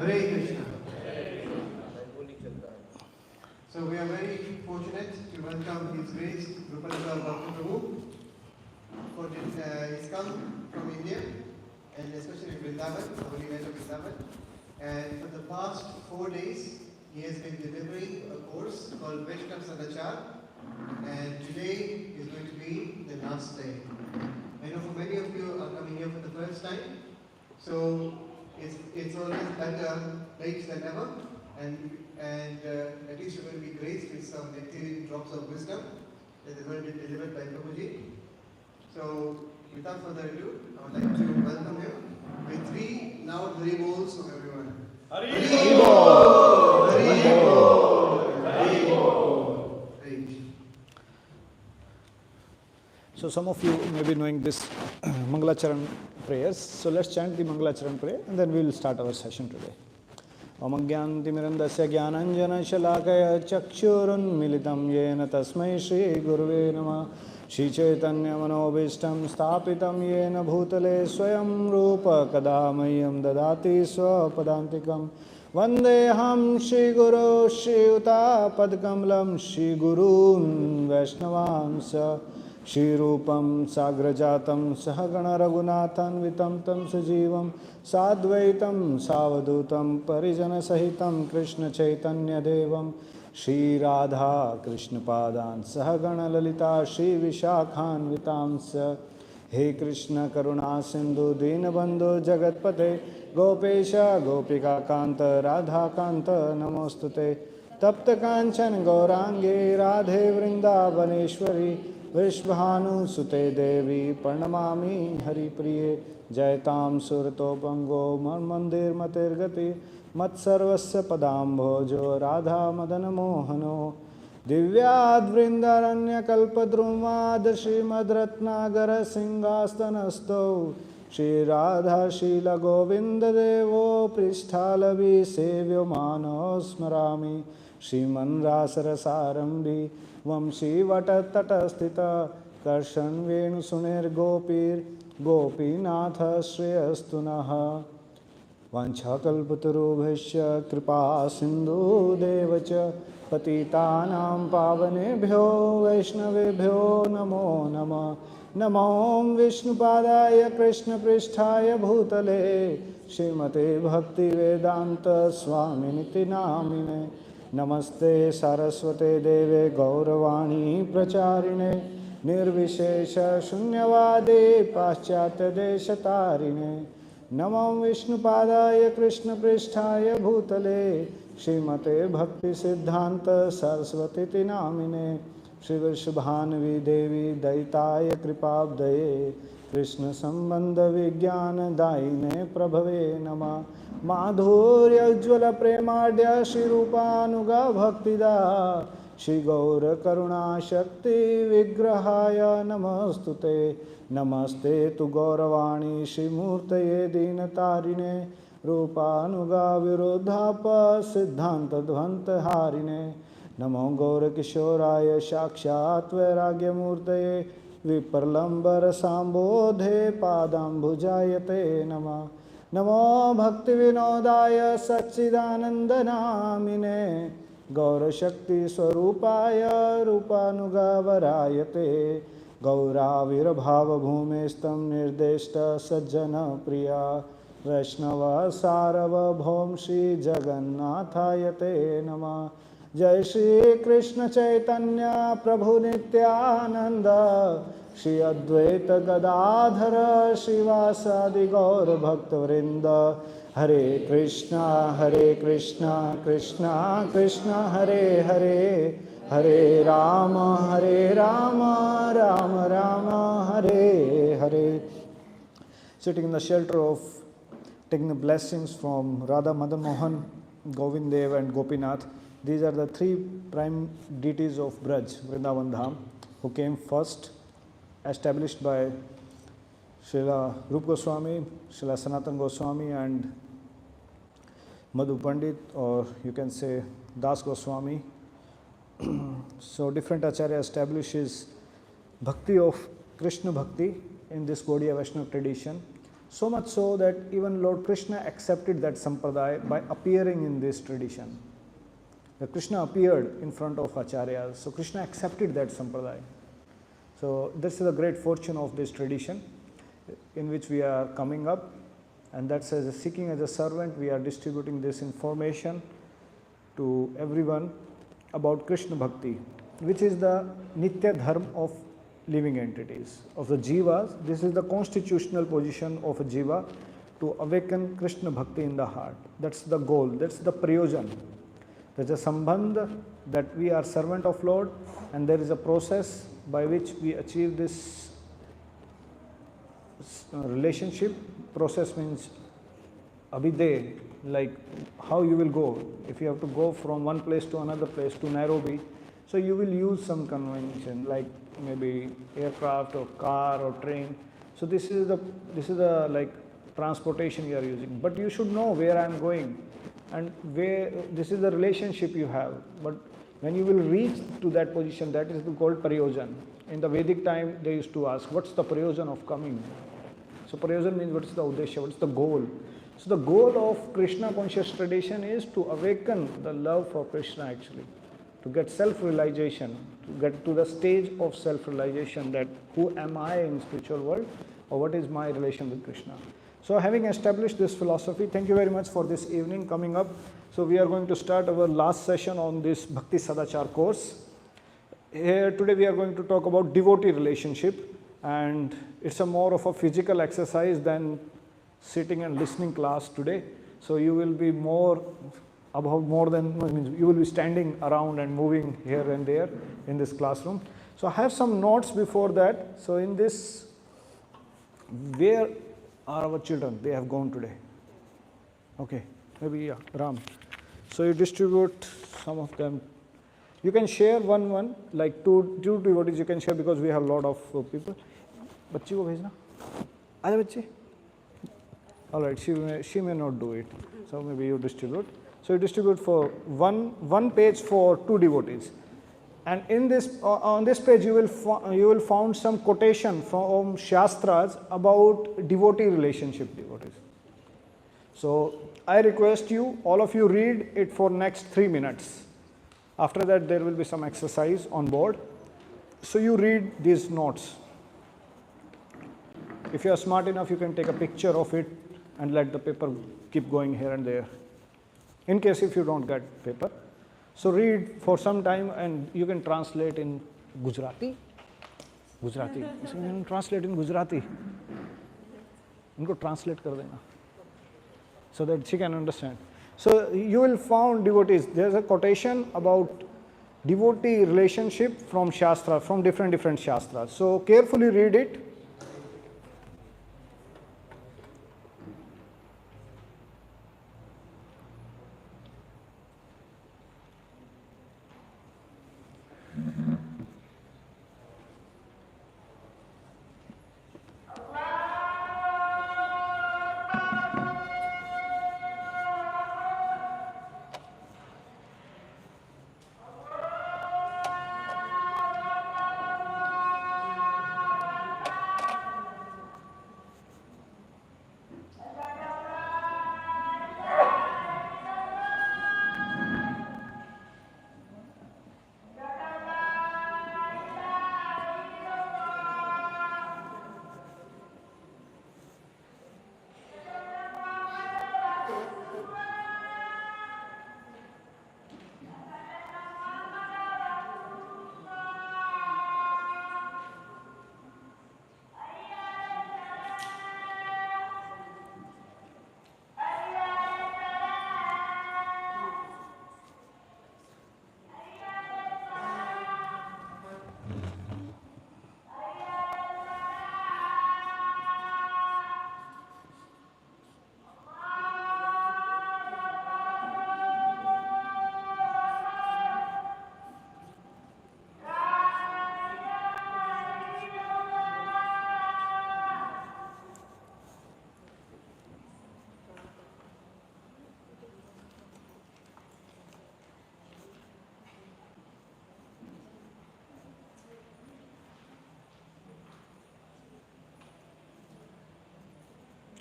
Hare Krishna. So we are very fortunate to welcome His Grace Rupanuga Bhakta Prabhu for Iskcon from India, and especially Vrindavan, the holy land of Vrindavan. And for the past 4 days, he has been delivering a course called Vaisnava Sadacara, and today is going to be the last day. I know for many of you are coming here for the first time, so it's always better late than never, and at least you're going to be graced with some nectarian drops of wisdom that is going to be delivered by Prabhuji. So without further ado, I would like to welcome him with 3 loud Hari Bols from everyone. Hari Bol! Hari Bol! Hari Bol! So some of you may be knowing this Mangalacharan prayers. So let's chant the Mangalacharan prayer and then we will start our session today. Om Agyantimirandasya Gyananjana Shalakaya Chakshurunmilitam Yena Tasmai Shri Guruve Namah Shri Chaitanya Manobishtam Sthapitam Yena Bhutale Swayam Rupa Kadamayam Dadati Swapadantikam Vandeham Shri Guru Shri Uta Padkamlam Shri Gurun Vaishnavamsa Shri Rupam Sagrajatam Sahagana Raghunathan Tam Sujivam Sadvaitam Savadutam Parijana Sahitam Krishna Chaitanya Devam Shri Radha Krishna Padan Sahagana Lalita Shri Vishakhan Vitamsa He Krishna Karuna Sindhu Dinabandhu Jagatpate Gopesha Gopika Kanta Radha Kanta Namostute Tapta Kanchan Gaurangi Radhe Vrindavaneshwari Vishvahanu Sute Devi Parnamami Hari Priye Jaitam Surto Pango Mandir Matirgati Mat Sarvasya Padam Bhojo Radha Madana Mohano Divyad Vrindaranya Kalpadrumad Srimad Ratnagara Singastanasto Shri Radha Shila Govinda Devo Pristhalavi Sevyo Manos Smarami Shriman Rasarasarambi Vamshi Vatattatastita Karshan Venu Sunir Gopir Gopinatha Sreyastunaha Vanchakalpatarubhasya Kripa Sindhu Devacha Patitanam Pavanebhyo Vaishnavebhyo Namo Nama Namo Vishnupadaya Krishna Pristhaya Bhutale Srimate Bhakti Vedanta Swaminiti Namine Namaste Saraswate Deve Gauravani Pracharine Nirvishesha Shunyavade Paschatya Deshatarine Namam Vishnupadaya Krishna Pristhaya Bhutale Srimate Bhakti Siddhanta Saraswati Namine Shri Vrishabhanavi Devi Daitaya Kripabdaye Krishna Sambandha Vijnana Daine Prabhave Nama Madhurya Ujjvala Premadya Shri Rupanuga Bhakta Shri Gaura Karuna Shakti Vigrahaya Namastute Namaste Tu Gauravani Shri Murtaye Dinatarine Rupanuga Virodhapa Siddhanta Dvanta Harine Namo Gaura Kishoraya Shakshat Vairagya Murtaye Viparlambar Sambodhe Padambhujayate Nama Namo Bhakti Vinodaya Satchidananda Namine Gaura Shakti Swarupaya Rupanuga Varayate Gaura Virabhava Bhumestam Nirdeshta Sajjana Priya Vaishnava Sarava Bhom Shri Jagannathayate Nama Jai Shri Krishna Chaitanya Prabhu Nityananda Shri Advaita Gadadhara Shivasadi Gaur Bhakta Vrinda Hare Krishna Krishna Krishna Hare Hare Hare Rama Rama Rama Hare Hare. Sitting in the shelter of taking the blessings from Radha Madan Mohan, Govind Dev and Gopinath. These are the 3 prime deities of Braj, Vrindavan Dham, who came first, established by Srila Rupa Goswami, Srila Sanatana Goswami and Madhu Pandit, or you can say Das Goswami. So different Acharya establishes bhakti of Krishna bhakti in this Gaudiya Vaishnava tradition. So much so that even Lord Krishna accepted that sampradaya by appearing in this tradition. The Krishna appeared in front of Acharyas, so Krishna accepted that sampradaya. So this is a great fortune of this tradition in which we are coming up, and that's as a seeking as a servant, we are distributing this information to everyone about Krishna Bhakti, which is the Nitya Dharma of living entities, of the Jivas. This is the constitutional position of a Jiva, to awaken Krishna Bhakti in the heart. That's the goal, that's the prayojan. There's a sambandha that we are servant of Lord, and there is a process by which we achieve this relationship. Process means abhiday, like how you will go. If you have to go from one place to another place, to Nairobi, so you will use some convention like maybe aircraft or car or train. So this is the like transportation you are using, but you should know where I am going and where this is the relationship you have. But when you will reach to that position, that is called prayojan. In the Vedic time, they used to ask, what's the prayojan of coming? So prayojan means what is the uddesha, what is the goal? So the goal of Krishna conscious tradition is to awaken the love for Krishna actually, to get self-realization, to get to the stage of self-realization that who am I in spiritual world, or what is my relation with Krishna. So having established this philosophy, thank you very much for this evening coming up. So we are going to start our last session on this Bhakti Sadacara course. Here today we are going to talk about devotee relationship, and it's a more of a physical exercise than sitting and listening class today. So you will be you will be standing around and moving here and there in this classroom. So I have some notes before that. So in this, where are our children? They have gone today. Okay, maybe yeah, Ram. So you distribute some of them. You can share one, like two devotees you can share, because we have a lot of people. बच्ची को भेजना, आजा बच्ची. All right, she may not do it. So maybe you distribute. So you distribute for one page for 2 devotees, and in this on this page you will find some quotation from Shastras about devotee relationship devotees. So I request you, all of you, read it for next 3 minutes. After that there will be some exercise on board. So you read these notes. If you are smart enough, you can take a picture of it and let the paper keep going here and there, in case if you don't get paper. So read for some time, and you can translate in Gujarati. So you can translate in Gujarati. Unko translate kar dena, so that she can understand. So you will find devotees. There's a quotation about devotee relationship from Shastra, from different Shastras. So carefully read it.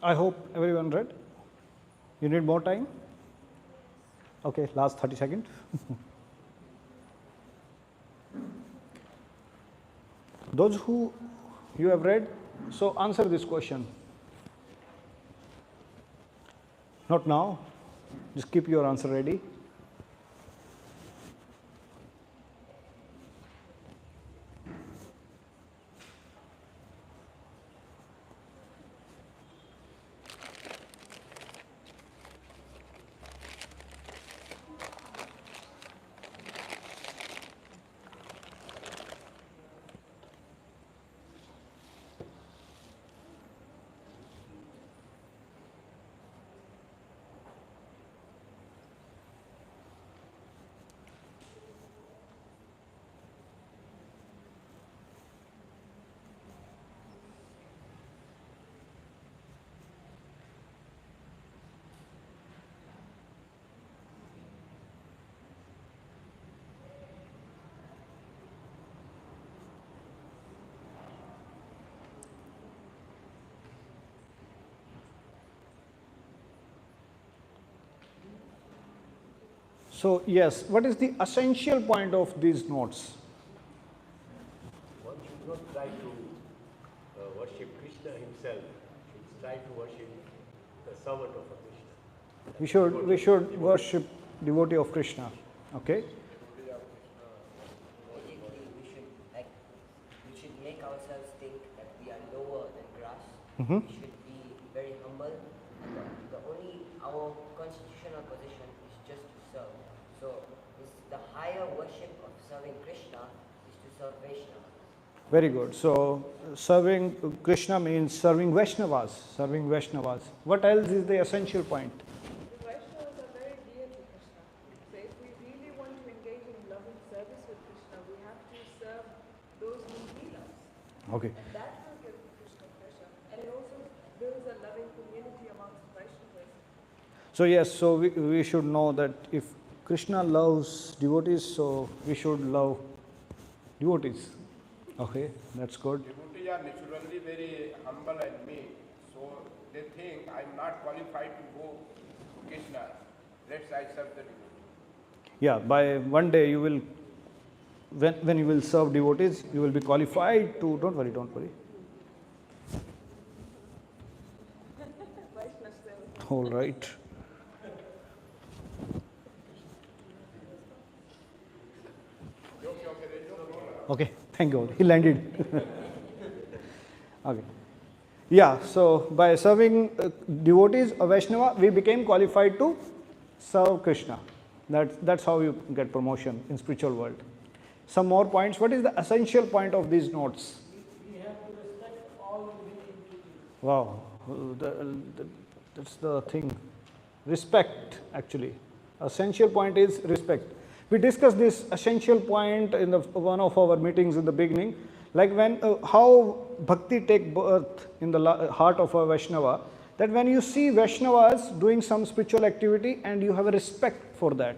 I hope everyone read. You need more time? Okay, last 30 seconds. Those who you have read, so answer this question. Not now, just keep your answer ready. So yes, what is the essential point of these notes? One should not try to worship Krishna himself. Should try to worship the servant of Krishna. We should worship devotee of Krishna. Okay. We should make ourselves think that we are lower than grass. Mm-hmm. We should be very humble. Our constitutional position is just to serve. So the higher worship of serving Krishna is to serve Vaishnava. Very good. So serving Krishna means serving Vaishnavas. Serving Vaishnavas. What else is the essential point? The Vaishnavas are very dear to Krishna. So if we really want to engage in loving service with Krishna, we have to serve those who heal us. Okay. And that will give Krishna pleasure. And it also builds a loving community amongst Vaishnavas. So yes, so we should know that if Krishna loves devotees, so we should love devotees. Okay, that's good. Devotees are naturally very humble and meek, so they think I'm not qualified to go to Krishna. Let's I serve the devotee. Yeah, by one day you will, when you will serve devotees, you will be qualified to, don't worry. All right. Okay, thank God, he landed. Okay. Yeah, so by serving devotees of Vaishnava, we became qualified to serve Krishna. That's how you get promotion in spiritual world. Some more points. What is the essential point of these notes? We have to respect all living entities. Wow, that's the thing. Respect, actually. Essential point is respect. We discussed this essential point in one of our meetings in the beginning, like when how bhakti take birth in the heart of a Vaishnava, that when you see Vaishnavas doing some spiritual activity and you have a respect for that.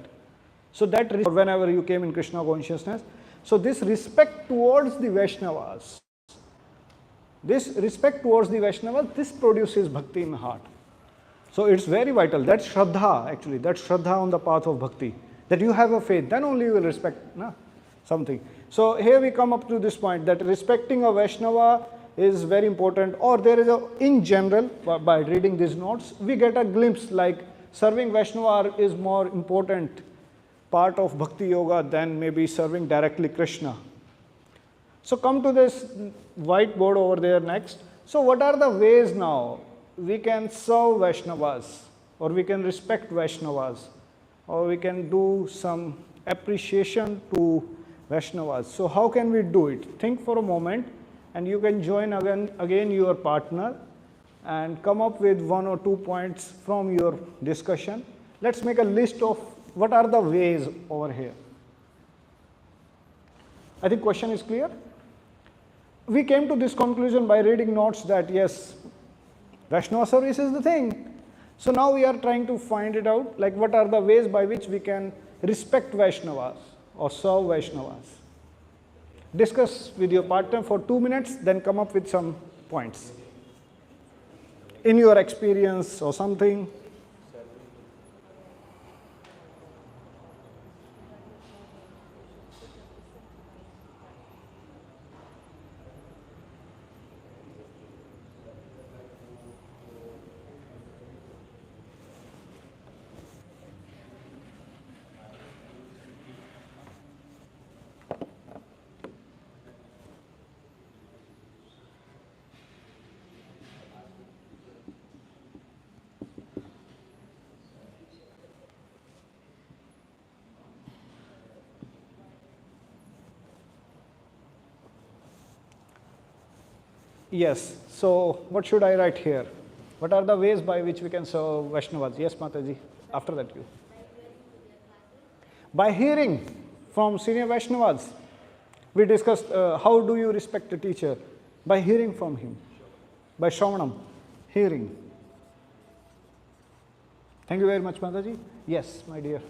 So that whenever you came in Krishna consciousness, so this respect towards the Vaishnavas, this produces bhakti in the heart. So it's very vital. That's Shraddha actually. That's Shraddha on the path of bhakti. That you have a faith, then only you will respect something. So here we come up to this point that respecting a Vaishnava is very important, or there is in general, by reading these notes, we get a glimpse like serving Vaishnava is more important part of Bhakti Yoga than maybe serving directly Krishna. So come to this whiteboard over there next. So what are the ways now we can serve Vaishnavas, or we can respect Vaishnavas, or we can do some appreciation to Vaishnavas? So how can we do it? Think for a moment, and you can join again your partner and come up with 1 or 2 points from your discussion. Let's make a list of what are the ways over here. I think question is clear. We came to this conclusion by reading notes that yes, Vaishnava service is the thing. So now we are trying to find it out, like what are the ways by which we can respect Vaishnavas or serve Vaishnavas. Discuss with your partner for 2 minutes, then come up with some points. in your experience or something. Yes, so what should I write here? What are the ways by which we can serve Vaishnavas? Yes, Mataji, after that you. By hearing from senior Vaishnavas. We discussed how do you respect the teacher? By hearing from him. By Shravanam, hearing. Thank you very much, Mataji. Yes, my dear.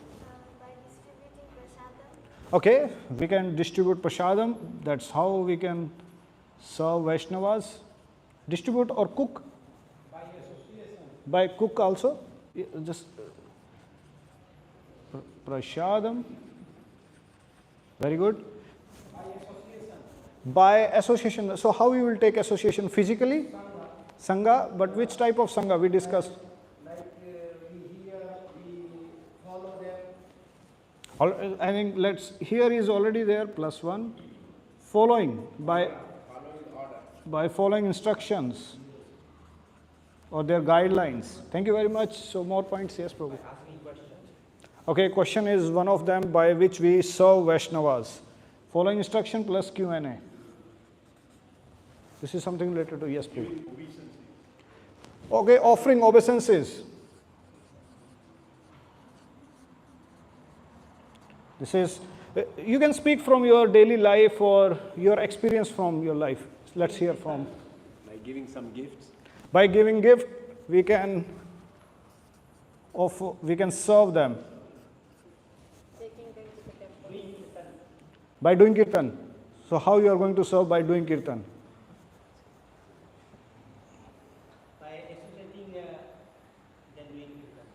By distributing prasadam. Okay, we can distribute prasadam. That's how we can serve Vaishnavas. Distribute or cook? By association. By cook also? Just prasadam. Very good. By association. By association. So how you will take association? Physically? Sangha. But which type of Sangha we discussed? Like we hear, we follow them. I think here is already there, +1. Following, by following instructions or their guidelines. Thank you very much. So more points, yes, Prabhu. Okay, question is one of them by which we serve Vaishnavas. Following instruction plus Q&A. This is something related to, yes, Prabhu. Okay, offering obeisances. This is, you can speak from your daily life or your experience from your life. Let's hear from. By giving some gifts. By giving gift, we can serve them. Taking them to the temple. By doing kirtan. So how you are going to serve by doing kirtan? By associating then doing kirtan.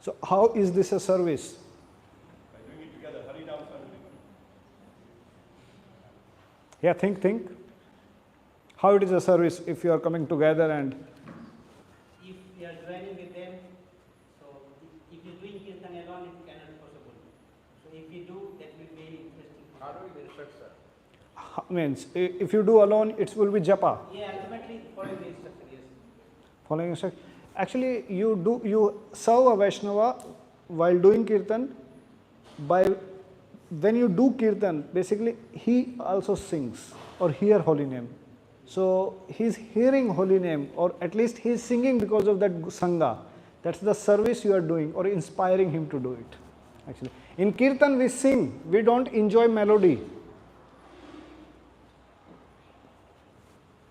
So how is this a service? By doing it together, Harinam service. Yeah, think. How it is a service if you are coming together and If we are joining with them, so if you are doing kirtan alone, it cannot be possible. So if you do, that will be very interesting. How do we instruct, sir? means if you do alone, it will be japa. Yeah, ultimately following the instruction, yes. Following instruction. Actually, you serve a Vaishnava while doing kirtan. When you do kirtan, basically he also sings or hear holy name. So he's hearing holy name, or at least he's singing because of that sangha. That's the service you are doing or inspiring him to do it. Actually, in kirtan we sing, we don't enjoy melody.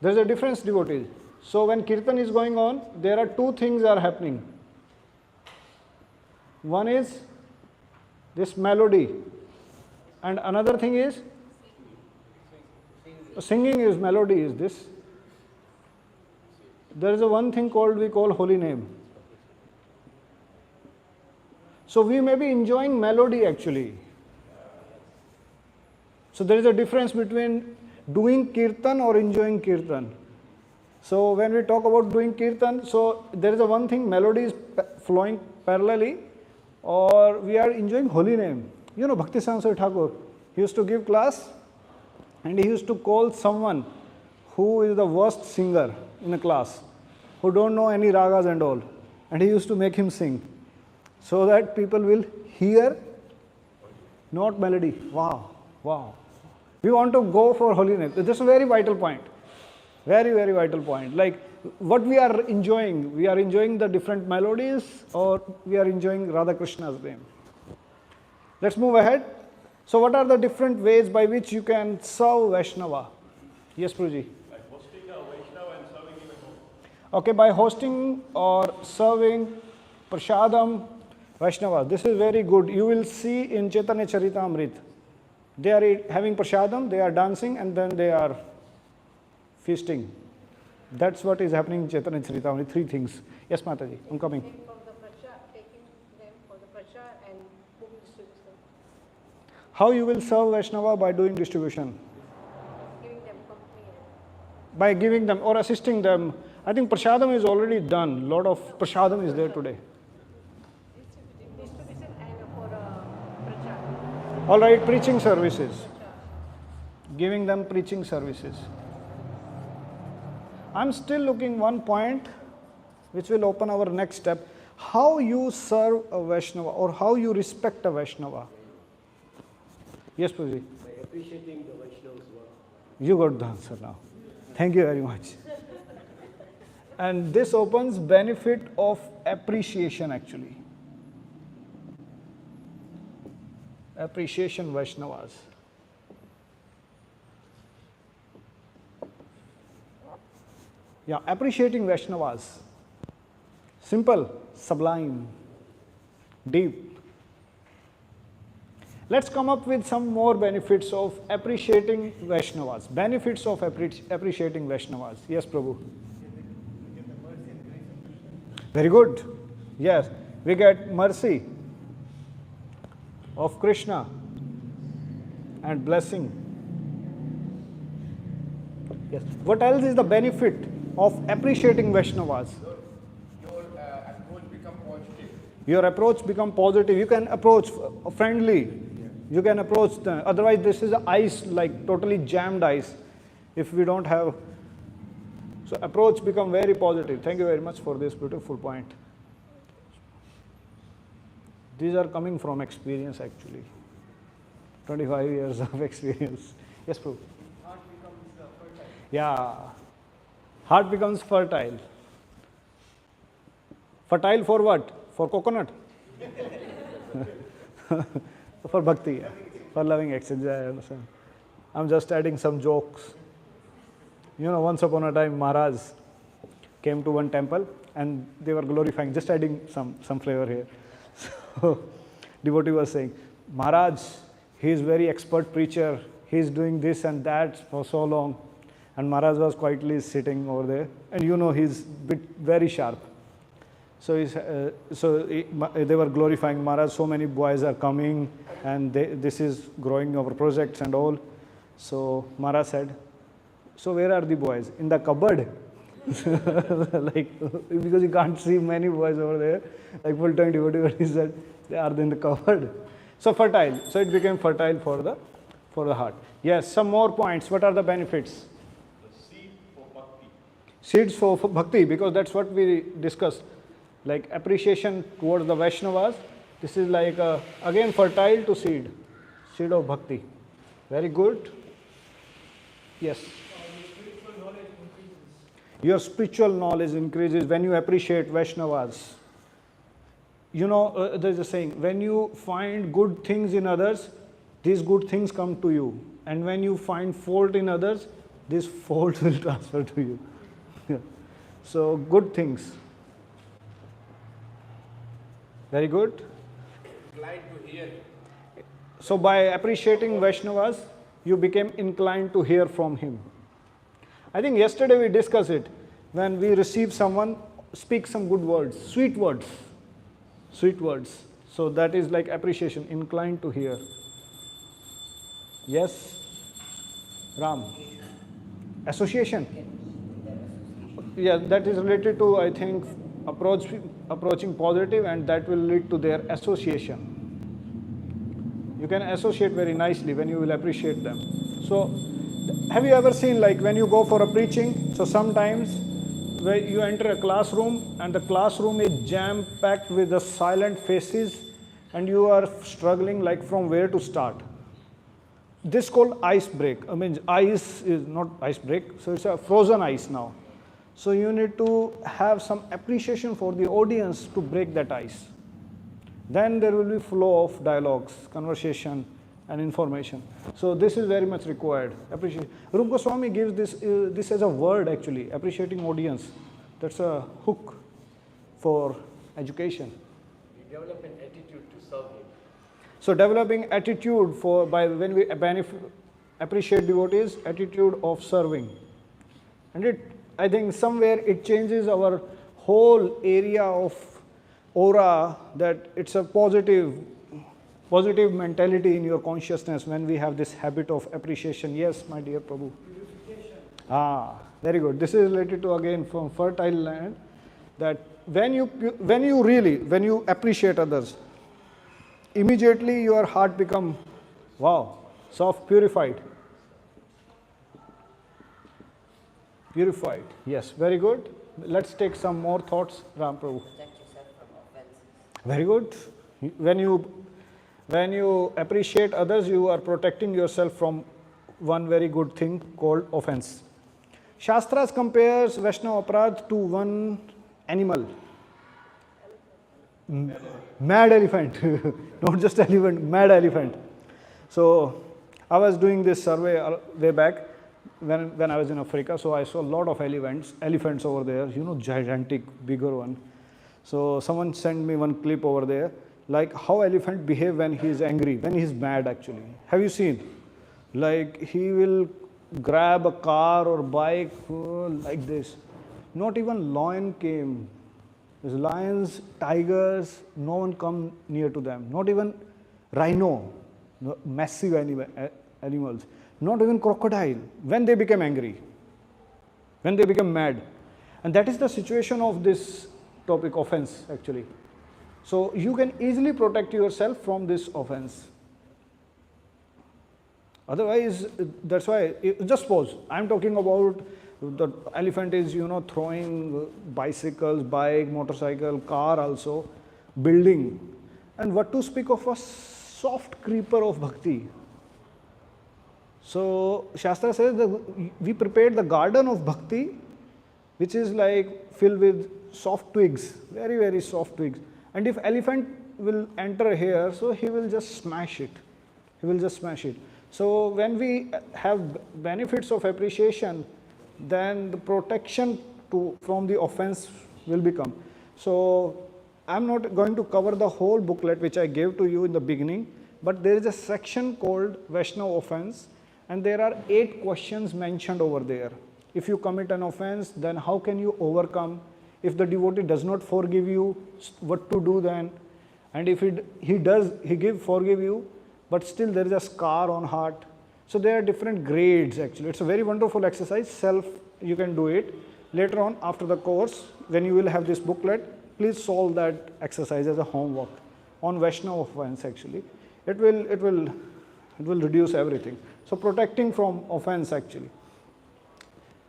There's a difference, devotees. So when kirtan is going on, there are two things are happening. One is this melody, and another thing is singing is melody is this. There is a one thing we call holy name. So we may be enjoying melody actually. So there is a difference between doing kirtan or enjoying kirtan. So when we talk about doing kirtan, so there is a one thing, melody is flowing parallelly, or we are enjoying holy name. You know Bhakti Sansar Thakur, he used to give class and he used to call someone who is the worst singer in a class, who don't know any ragas and all, and he used to make him sing so that people will hear, not melody. Wow, wow. We want to go for holy name. This is a very vital point. Very, very vital point. Like what we are enjoying the different melodies, or we are enjoying Radha Krishna's name. Let's move ahead. So what are the different ways by which you can serve Vaishnava? Yes, Prabhuji. By hosting a Vaishnava and serving him at home. Okay, by hosting or serving prasadam Vaishnava. This is very good. You will see in Chaitanya Charitamrita. They are having prasadam, they are dancing, and then they are feasting. That's what is happening in Chaitanya Charitamrita. Three things. Yes, Mataji, I'm coming. Taking them for the prachar and book distribution. How you will serve Vaishnava? By doing distribution. Giving them company. By giving them or assisting them. I think prasadam is already done. Lot of prasadam is there today. Distribution and for prachar. All right, preaching services. Giving them preaching services. I'm still looking one point which will open our next step. How you serve a Vaishnava or how you respect a Vaishnava. Yes, Prabhuji. By appreciating the Vaishnava's work. You got the answer now. Thank you very much. And this opens benefit of appreciation actually. Appreciation Vaishnavas. Yeah, appreciating Vaishnavas. Simple, sublime, deep. Let's come up with some more benefits of appreciating Vaishnavas. Benefits of appreciating Vaishnavas. Yes, Prabhu. Very good. Yes, we get mercy of Krishna and blessing. Yes. What else is the benefit of appreciating Vaishnavas? Your approach become positive. Your approach become positive. You can approach friendly. You can approach them. Otherwise, this is ice, like totally jammed ice. If we don't have, so approach become very positive. Thank you very much for this beautiful point. These are coming from experience actually. 25 years of experience. Yes, Prabhu. Heart becomes fertile. Yeah. Heart becomes fertile. Fertile for what? For coconut? For bhakti, yeah. For loving exchange, I understand. I'm just adding some jokes. You know, once upon a time, Maharaj came to one temple and they were glorifying, just adding some flavor here. So, devotee was saying, Maharaj, he is very expert preacher. He is doing this and that for so long. And Maharaj was quietly sitting over there. And you know, he's very sharp. So, they were glorifying Maharaj. So many boys are coming and this is growing our projects and all. So Maharaj said, so where are the boys? In the cupboard? Like, because you can't see many boys over there. Like full-time devotee, he said, they are in the cupboard. So fertile. So it became fertile for the heart. Yes, some more points. What are the benefits? The seed for bhakti. Seeds for bhakti, because that's what we discussed. Like appreciation towards the Vaishnavas. This is like, again, fertile to seed. Seed of bhakti. Very good. Yes. Your spiritual knowledge increases when you appreciate Vaishnavas. You know, there's a saying, when you find good things in others, these good things come to you. And when you find fault in others, this fault will transfer to you. So, good things. Very good. Inclined to hear. So, by appreciating Vaishnavas, you became inclined to hear from him. I think yesterday we discussed it. When we receive someone, speak some good words, sweet words. Sweet words. So that is like appreciation, inclined to hear. Yes? Ram? Association? Yeah, that is related to, I think, approaching positive, and that will lead to their association. You can associate very nicely when you will appreciate them. So, have you ever seen, like when you go for a preaching, so sometimes where you enter a classroom and the classroom is jam-packed with the silent faces and you are struggling like from where to start. This is called ice break. I mean, ice is not ice break, so it's a frozen ice now. So you need to have some appreciation for the audience to break that ice. Then there will be flow of dialogues, conversation, and information. So this is very much required. Appreciate. Rupa Goswami gives this as a word actually, appreciating audience. That's a hook for education. We develop an attitude to serve him. So developing attitude when we appreciate devotees, attitude of serving. And it I think somewhere it changes our whole area of aura, that it's a positive mentality in your consciousness when we have this habit of appreciation. Yes, my dear Prabhu. Ah, very good. This is related to, again, from fertile land, that when you appreciate others, immediately your heart become, wow, soft, purified. Purified. Yes, very good. Let's take some more thoughts, Ram Prabhu. Protect yourself from offenses. Very good. When you appreciate others, you are protecting yourself from one very good thing called offense. Shastras compares Vaishnava Aparadh to one animal. Mad elephant. Not just elephant, mad elephant. So I was doing this survey way back when I was in Africa. So I saw a lot of elephants over there, gigantic, bigger one. So someone sent me one clip over there, like how elephant behave when he is angry, when he is mad actually. Have you seen? Like he will grab a car or bike like this. Not even lion came. There's lions, tigers, no one come near to them. Not even rhino, massive animals. Not even crocodile, when they become angry, when they become mad. And that is the situation of this topic, offense actually. So you can easily protect yourself from this offense. Otherwise, that's why, just suppose, I'm talking about the elephant is, throwing bicycles, bike, motorcycle, car also, building. And what to speak of a soft creeper of bhakti. So Shastra says that we prepared the garden of bhakti, which is like filled with soft twigs, very, very soft twigs. And if elephant will enter here, so he will just smash it. He will just smash it. So when we have benefits of appreciation, then the protection from the offense will become. So I'm not going to cover the whole booklet which I gave to you in the beginning, but there is a section called Vaishnava offense, and there are 8 questions mentioned over there. If you commit an offense, then how can you overcome? If the devotee does not forgive you, what to do then? And if he forgive you, but still there is a scar on heart. So there are different grades actually. It's a very wonderful exercise. You can do it. Later on after the course, when you will have this booklet, please solve that exercise as a homework on Vaishnava offense actually. It will reduce everything. So protecting from offense actually.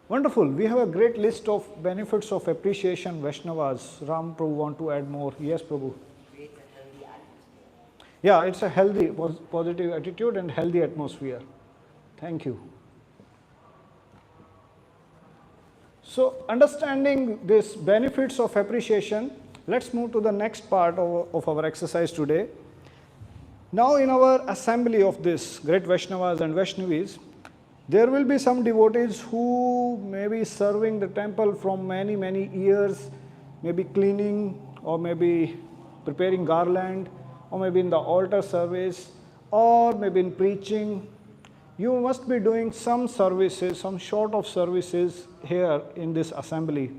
Wonderful. We have a great list of benefits of appreciation, Vaishnavas. Ram Prabhu want to add more. Yes, Prabhu. Creates a healthy atmosphere. Yeah, it's a healthy, positive attitude and healthy atmosphere. Thank you. So understanding these benefits of appreciation, let's move to the next part of our exercise today. Now in our assembly of this great Vaishnavas and Vaishnavis, there will be some devotees who may be serving the temple from many, many years, maybe cleaning or maybe preparing garland or maybe in the altar service or maybe in preaching. You must be doing some services, some sort of services here in this assembly,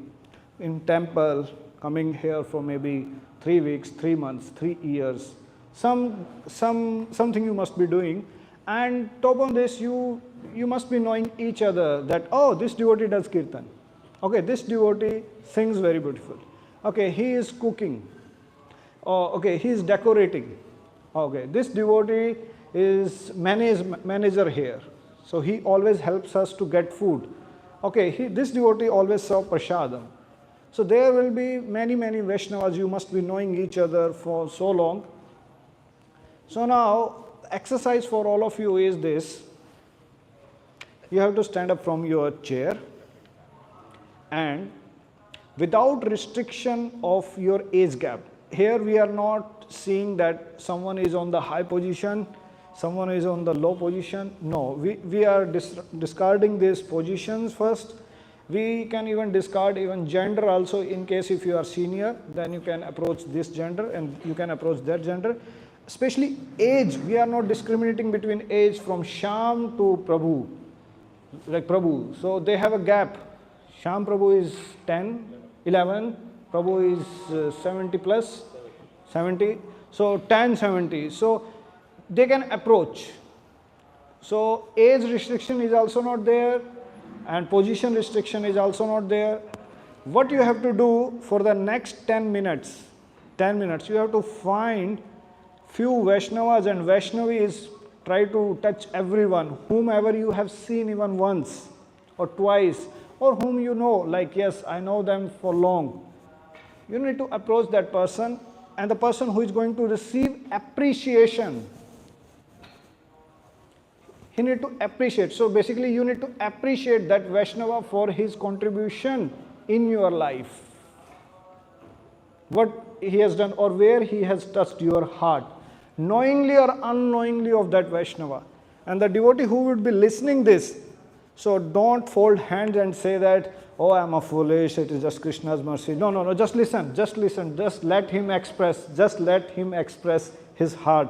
in temple, coming here for maybe 3 weeks, 3 months, 3 years. Something you must be doing. And top on this, you must be knowing each other that, oh, this devotee does kirtan. Okay, this devotee sings very beautiful. Okay, he is cooking. Oh, okay, he is decorating. Okay, this devotee is manager here. So he always helps us to get food. Okay, this devotee always serves prasadam. So there will be many, many Vaishnavas. You must be knowing each other for so long. So now, exercise for all of you is this. You have to stand up from your chair and without restriction of your age gap. Here we are not seeing that someone is on the high position, someone is on the low position. No, we are discarding these positions first. We can even discard even gender also, in case if you are senior, then you can approach this gender and you can approach that gender. Especially age, we are not discriminating between age from Sham to Prabhu, like Prabhu. So they have a gap. Shyam Prabhu is 10, 11, Prabhu is 70 plus, 70, so 10, 70. So they can approach. So age restriction is also not there and position restriction is also not there. What you have to do for the next 10 minutes, you have to find few Vaishnavas and Vaishnavis, try to touch everyone, whomever you have seen even once or twice, or whom you know, like yes, I know them for long. You need to approach that person, and the person who is going to receive appreciation, he need to appreciate. So basically you need to appreciate that Vaishnava for his contribution in your life. What he has done or where he has touched your heart, knowingly or unknowingly of that Vaishnava. And the devotee who would be listening this, so don't fold hands and say that, oh, I am a foolish, it is just Krishna's mercy. No, no, no, just listen, just let him express, his heart.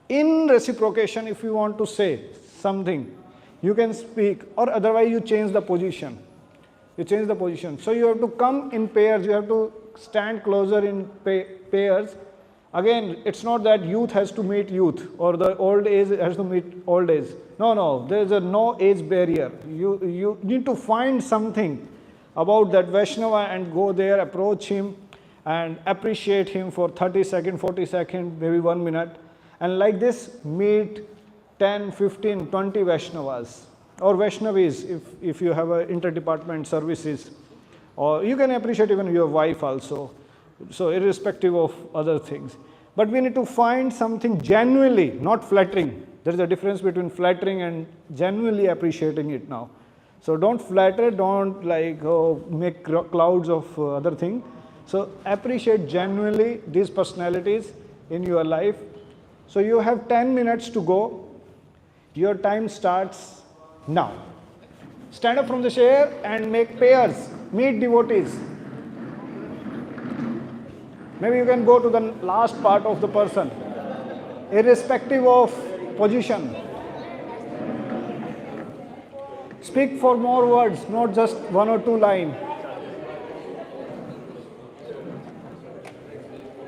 In reciprocation, if you want to say something, you can speak, or otherwise you change the position. So you have to come in pairs, you have to stand closer in pairs. Again, it's not that youth has to meet youth or the old age has to meet old age. No, there is no age barrier. You need to find something about that Vaishnava and go there, approach him and appreciate him for 30 seconds, 40 seconds, maybe 1 minute. And like this, meet 10, 15, 20 Vaishnavas or Vaishnavis if you have a interdepartment services. Or you can appreciate even your wife also. So irrespective of other things. But we need to find something genuinely, not flattering. There is a difference between flattering and genuinely appreciating it now. So don't flatter, don't make clouds of other things. So appreciate genuinely these personalities in your life. So you have 10 minutes to go. Your time starts now. Stand up from the chair and make pairs. Meet devotees. Maybe you can go to the last part of the person, irrespective of position. Speak for more words, not just 1 or 2 lines.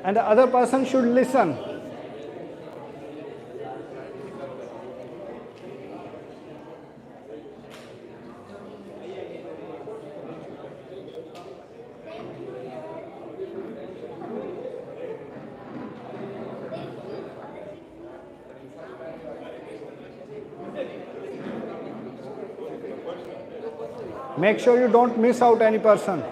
And the other person should listen. Make sure you don't miss out any person.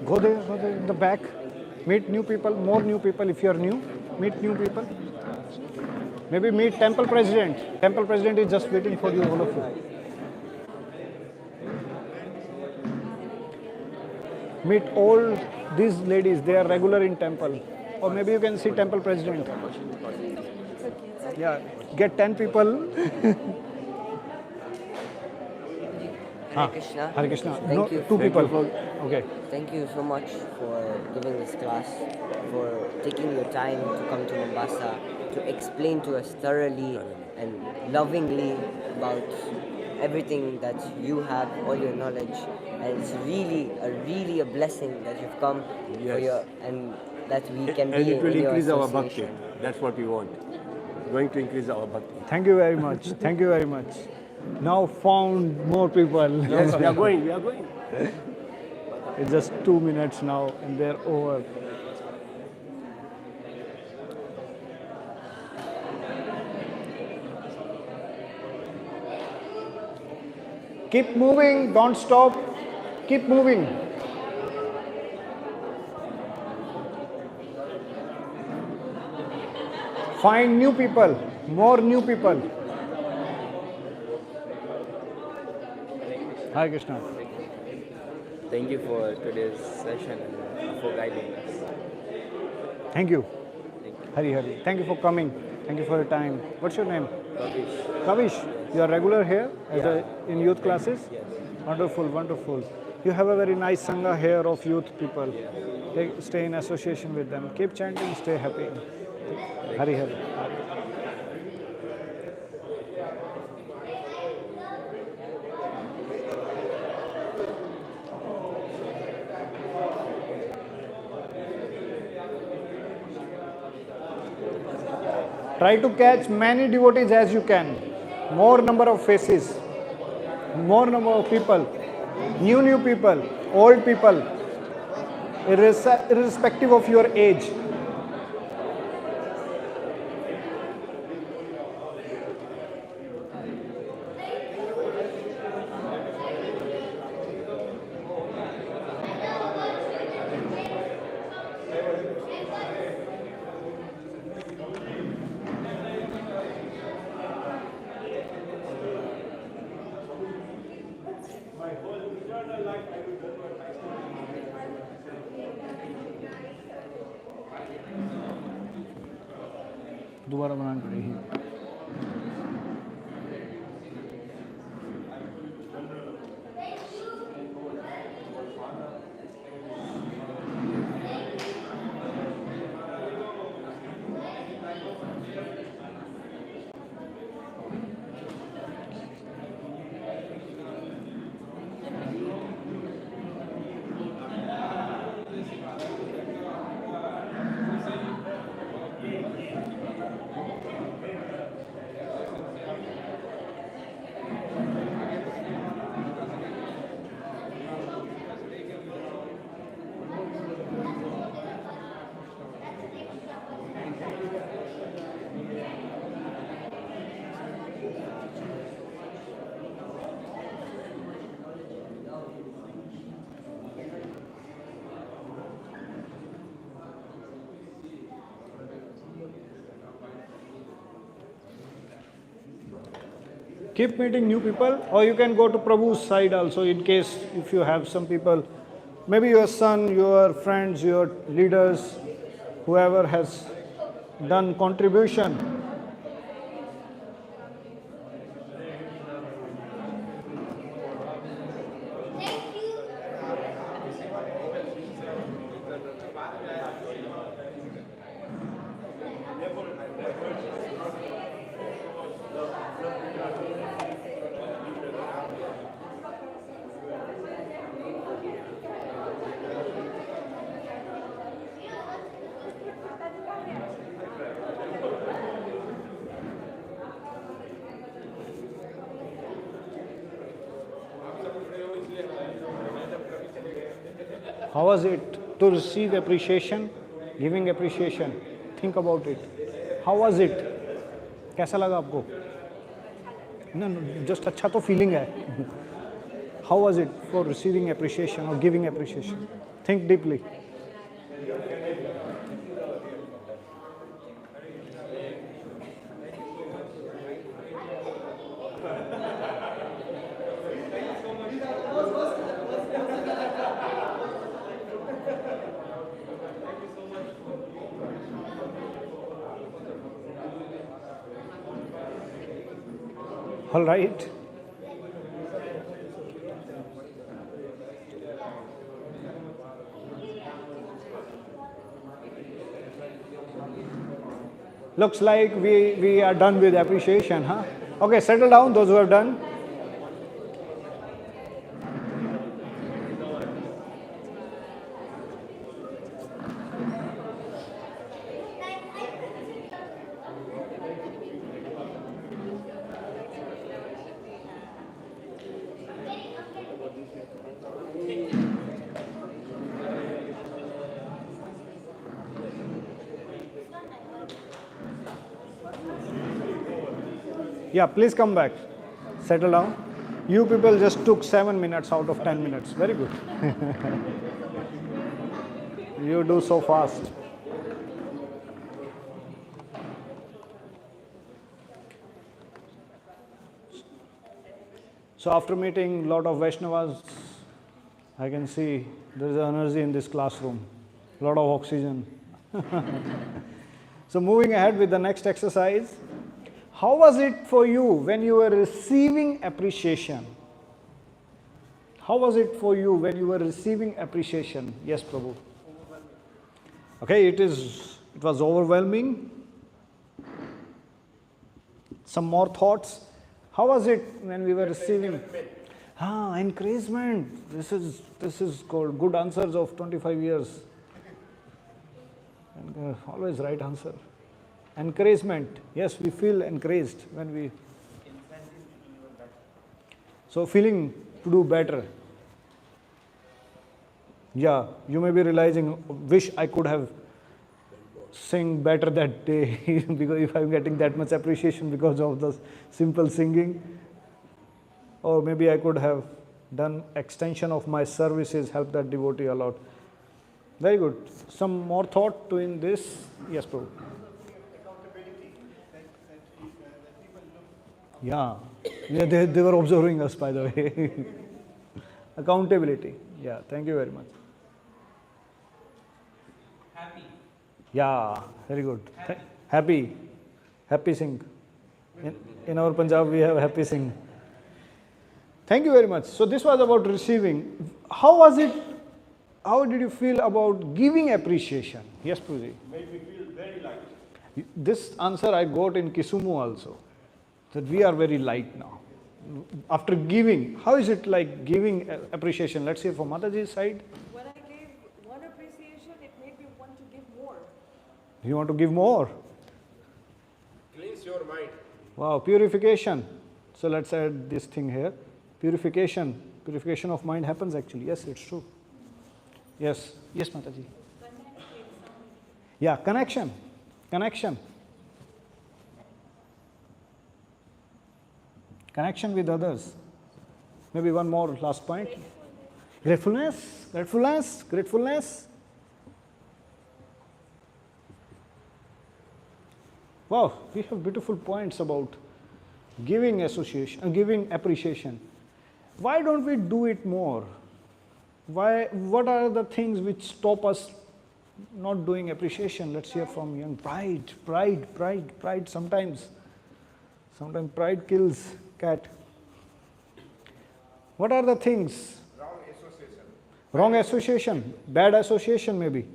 Go there in the back. Meet new people, more new people if you are new. Meet new people. Maybe meet temple president. Temple president is just waiting for you, all of you. Meet all these ladies, they are regular in temple. Or maybe you can see temple president. Yeah, get 10 people. Hare Krishna. Hare Krishna. Thank No, you. 2 people. Okay. Thank you so much for giving this class, for taking your time to come to Mombasa, to explain to us thoroughly and lovingly about everything that you have, all your knowledge. And it's really a blessing that you've come for your, and that we can And be it will in your increase our bhakti. association. That's what we want. Going to increase our bhakti. Thank you very much. Thank you very much. Now found more people. Yes, we are going. It's just 2 minutes now and they're over. Keep moving, don't stop. Keep moving. Find new people, more new people. Hare Krishna. Thank you for today's session and for guiding us. Thank you. Thank you. Hari Hari. Thank you for coming. Thank you for your time. What's your name? Kavish, you are regular here in youth classes? Yes. Wonderful, wonderful. You have a very nice sangha here of youth people. Stay in association with them. Keep chanting, stay happy. Hari Hari. Try to catch many devotees as you can. More number of faces, more number of people, new people, old people, irrespective of your age. दोबारा बनानी पड़ेगी. Keep meeting new people, or you can go to Prabhu's side also in case if you have some people, maybe your son, your friends, your leaders, whoever has done contribution. How was it to receive appreciation, giving appreciation? Think about it. How was it? कैसा लगा आपको? No, just अच्छा तो feeling है. How was it for receiving appreciation or giving appreciation? Think deeply. All right. Looks like we are done with appreciation, huh? Okay, settle down, those who have done. Yeah, please come back. Settle down. You people just took 7 minutes out of 10 minutes. Very good. You do so fast. So after meeting a lot of Vaishnavas, I can see there is energy in this classroom. A lot of oxygen. So moving ahead with the next exercise. How was it for you when you were receiving appreciation? How was it for you when you were receiving appreciation? Yes, Prabhu. Okay, it was overwhelming. Some more thoughts. How was it when we were receiving? Encouragement. This is called good answers of 25 years. And, always right answer. Encouragement. Yes, we feel encouraged when we. So feeling to do better. Yeah, you may be realizing, wish I could have sing better that day because if I'm getting that much appreciation because of the simple singing, or maybe I could have done extension of my services, help that devotee a lot. Very good. Some more thought to in this? Yes, Prabhu. Yeah, they were observing us, by the way. Accountability. Yeah, thank you very much. Happy. Yeah, very good. Happy. Happy Singh. In our Punjab, we have Happy Singh. Thank you very much. So this was about receiving. How was it? How did you feel about giving appreciation? Yes, Puji. Made me feel very light. This answer I got in Kisumu also. That we are very light now. After giving, how is it like giving appreciation? Let's say from Mataji's side. When I gave one appreciation, it made me want to give more. You want to give more? Cleanse your mind. Wow, purification. So let's add this thing here. Purification. Purification of mind happens actually. Yes, it's true. Yes. Yes, Mataji. Yeah, connection. Connection. Connection with others. Maybe one more last point. Gratefulness. Gratefulness. Gratefulness. Wow, we have beautiful points about giving association, giving appreciation. Why don't we do it more? Why? What are the things which stop us not doing appreciation? Let's hear from young. Pride. Sometimes pride kills cat. What are the things? Wrong association. Wrong association, bad association maybe,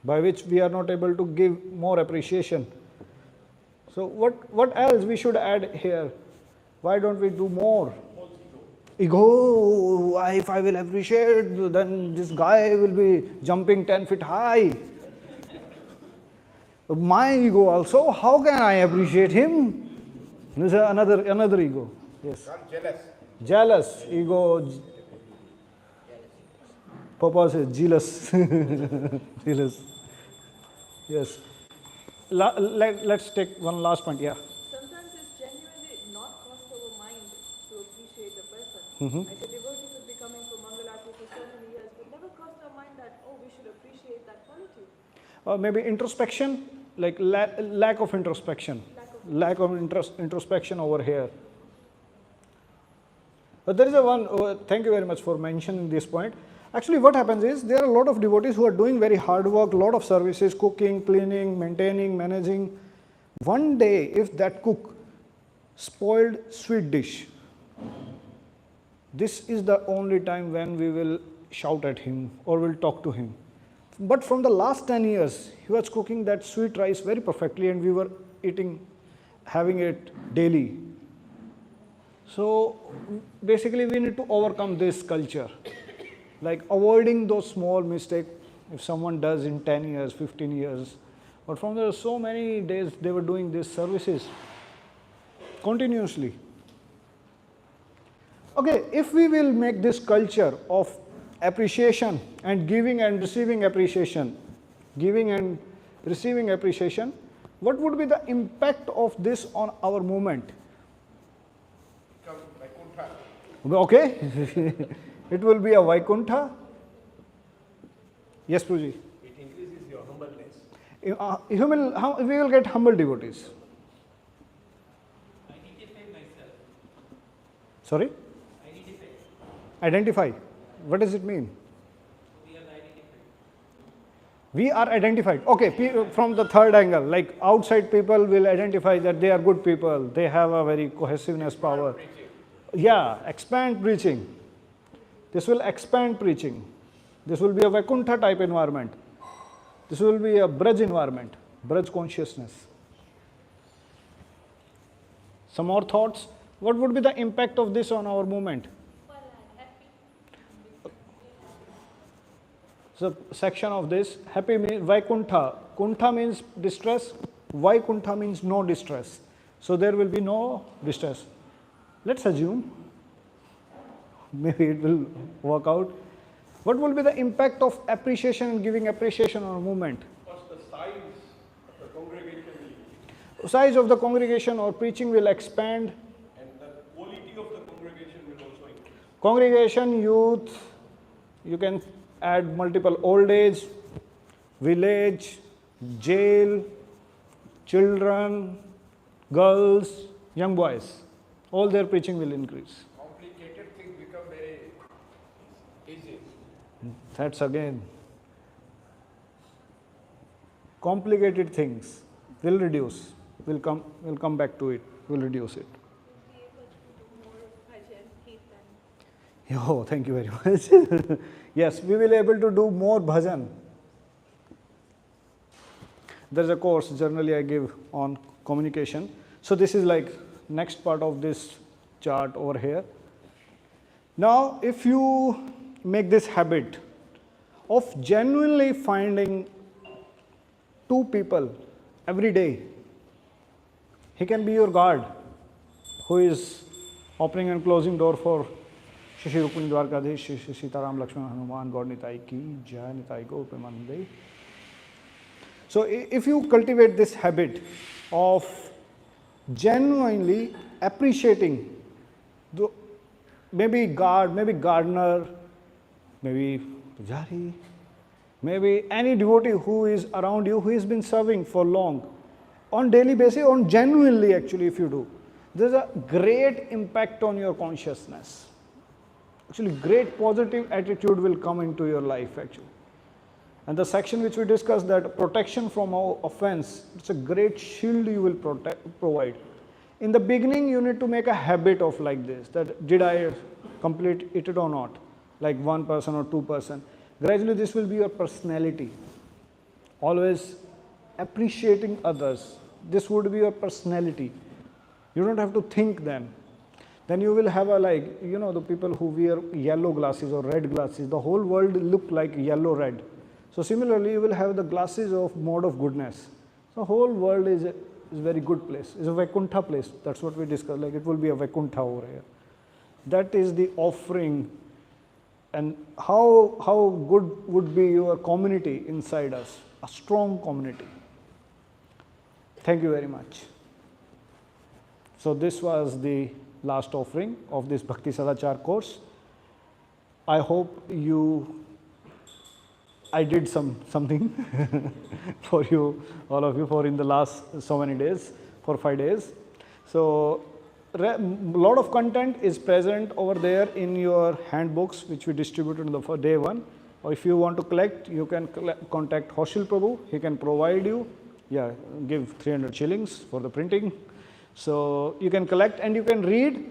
by which we are not able to give more appreciation. So what else we should add here? Why don't we do more? Ego. If I will appreciate, then this guy will be jumping 10 feet high. My ego also, how can I appreciate him? This is another ego. Yes. I'm jealous. Jealous, ego. Papa says jealous. Jealous. Yes. Let's take one last point. Yeah. Sometimes it's genuinely not crossed our mind to appreciate a person. Mhm. Like a devotee could be coming from Mangalati for so many years, but never crossed our mind that, oh, we should appreciate that quality. Or maybe introspection, like lack of introspection. Lack of introspection over here. But there is a one, thank you very much for mentioning this point. Actually, what happens is, there are a lot of devotees who are doing very hard work, a lot of services, cooking, cleaning, maintaining, managing. One day, if that cook spoiled sweet dish, this is the only time when we will shout at him or will talk to him. But from the last 10 years, he was cooking that sweet rice very perfectly and we were having it daily. So basically we need to overcome this culture, like avoiding those small mistakes if someone does in 10 years, 15 years. But from there so many days they were doing these services continuously. Okay, if we will make this culture of appreciation and giving and receiving appreciation, what would be the impact of this on our movement? Become Vaikuntha. Okay, it will be a Vaikuntha. Yes, Pruji. It increases your humbleness. We will get humble devotees. Identify myself. Sorry? Identify. Identify. What does it mean? We have identified. We are identified. Okay, from the third angle, like outside people will identify that they are good people, they have a very cohesiveness power. Yeah, expand preaching. This will expand preaching. This will be a Vaikuntha type environment. This will be a Braj environment, Braj consciousness. Some more thoughts? What would be the impact of this on our movement? So, section of this, happy means Vaikuntha. Kuntha means distress, Vaikuntha means no distress. So, there will be no distress. Let's assume, maybe it will work out. What will be the impact of appreciation and giving appreciation on a movement? What's the size of the congregation will increase? Size of the congregation or preaching will expand. And the quality of the congregation will also increase. Congregation, youth, you can add multiple old age, village, jail, children, girls, young boys. All their preaching will increase. Complicated things become very easy. That's again. Complicated things will reduce. We'll come back to it. We'll reduce it. Be able to do more bhajan, kirtan. Oh, thank you very much. Yes, we will be able to do more bhajan. There's a course generally I give on communication. So this is like next part of this chart over here. Now, if you make this habit of genuinely finding two people every day, he can be your guard who is opening and closing door for Shri Rukmini Dwarkadhish, Shri Sitaram Lakshman Hanuman, God Nitai Ki, Jai Nitai Go Premanande. So if you cultivate this habit of genuinely appreciating maybe God, maybe gardener, maybe pujari, maybe any devotee who is around you, who has been serving for long, on daily basis, on genuinely actually if you do, there's a great impact on your consciousness. Actually, great positive attitude will come into your life actually. And the section which we discussed, that protection from offense, it's a great shield you will provide. In the beginning, you need to make a habit of like this, that did I complete it or not, like 1% or 2%. Gradually, this will be your personality. Always appreciating others. This would be your personality. You don't have to think them. Then you will have a like, you know, the people who wear yellow glasses or red glasses, the whole world look like yellow-red. So similarly, you will have the glasses of mode of goodness. So whole world is a very good place. It's a Vaikuntha place. That's what we discussed. Like it will be a Vaikuntha over here. That is the offering. And how good would be your community inside us? A strong community. Thank you very much. So this was the last offering of this Bhakti Sadacara course. I hope I did something for you, all of you, for in the last so many days, for 5 days. So a lot of content is present over there in your handbooks, which we distributed on the day one. Or if you want to collect, you can contact Hoshil Prabhu. He can provide you, give 300 shillings for the printing. So you can collect and you can read,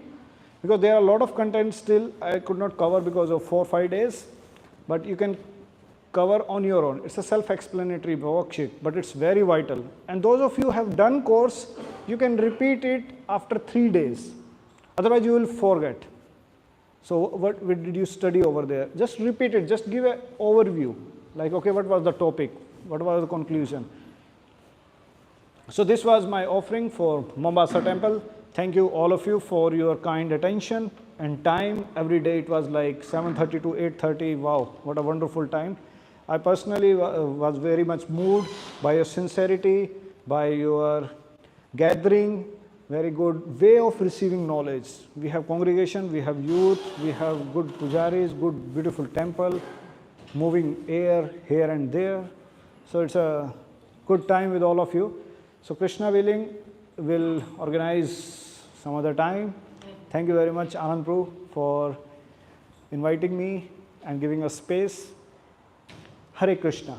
because there are a lot of content still I could not cover because of 4 or 5 days, but you can cover on your own. It's a self-explanatory worksheet, but it's very vital. And those of you who have done course, you can repeat it after 3 days. Otherwise, you will forget. So what did you study over there? Just repeat it. Just give an overview. Like, okay, what was the topic? What was the conclusion? So this was my offering for Mombasa Temple. Thank you all of you for your kind attention and time. Every day it was like 7:30 to 8:30. Wow, what a wonderful time. I personally was very much moved by your sincerity, by your gathering, very good way of receiving knowledge. We have congregation, we have youth, we have good pujaris, good beautiful temple, moving air here and there. So it's a good time with all of you. So Krishna willing, will organize some other time. Thank you very much, Anand Prabhu, for inviting me and giving us space. Hare Krishna.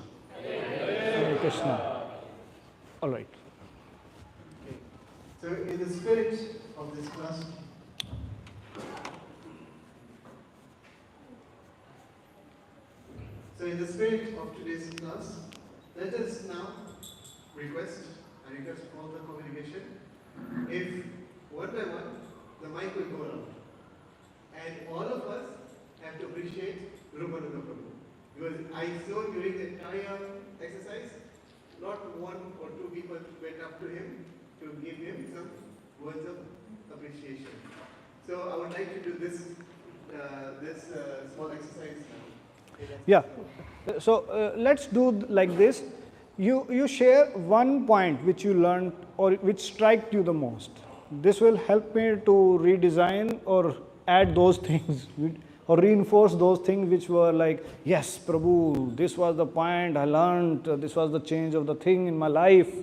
Krishna. All right. So in the spirit of this class, of today's class, let us now request all the congregation, if one by one the mic will go around, and all of us have to appreciate Rupanuga Prabhu. Because I saw during the entire exercise, not one or two people went up to him to give him some words of appreciation. So I would like to do this small exercise now. Yeah. So let's do like this. You share one point which you learned or which struck you the most. This will help me to redesign or add those things or reinforce those things which were like, yes, Prabhu, this was the point I learned, this was the change of the thing in my life,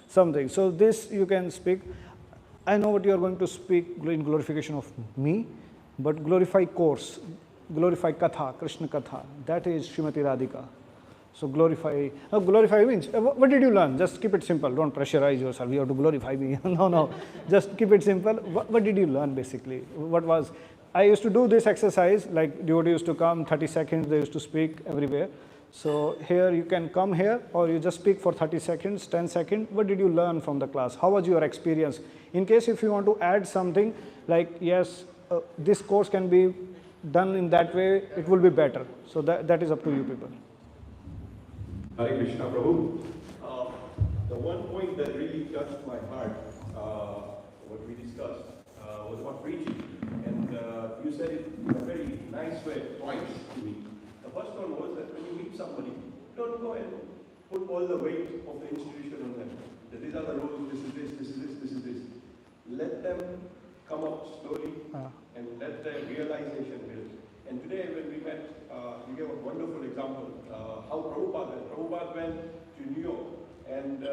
something. So this you can speak. I know what you are going to speak in glorification of me, but glorify course, glorify Katha, Krishna Katha, that is Srimati Radhika. So glorify means, what did you learn? Just keep it simple, don't pressurize yourself, you have to glorify me. No, just keep it simple. What did you learn basically? What was, I used to do this exercise, like devotee used to come, 30 seconds, they used to speak everywhere. So here you can come here or you just speak for 30 seconds, 10 seconds. What did you learn from the class? How was your experience? In case if you want to add something like, yes, this course can be done in that way, it will be better. So that is up to you people. Hare Krishna Prabhu. The one point that really touched my heart, what we discussed, was about preaching. And you said it in a very nice way twice to me. The first one was that when you meet somebody, don't go and put all the weight of the institution on them. That these are the rules, this is this, this is this, this is this. Let them come up slowly and let their realization build. And today when we met, you gave a wonderful example, how Prabhupada went to New York and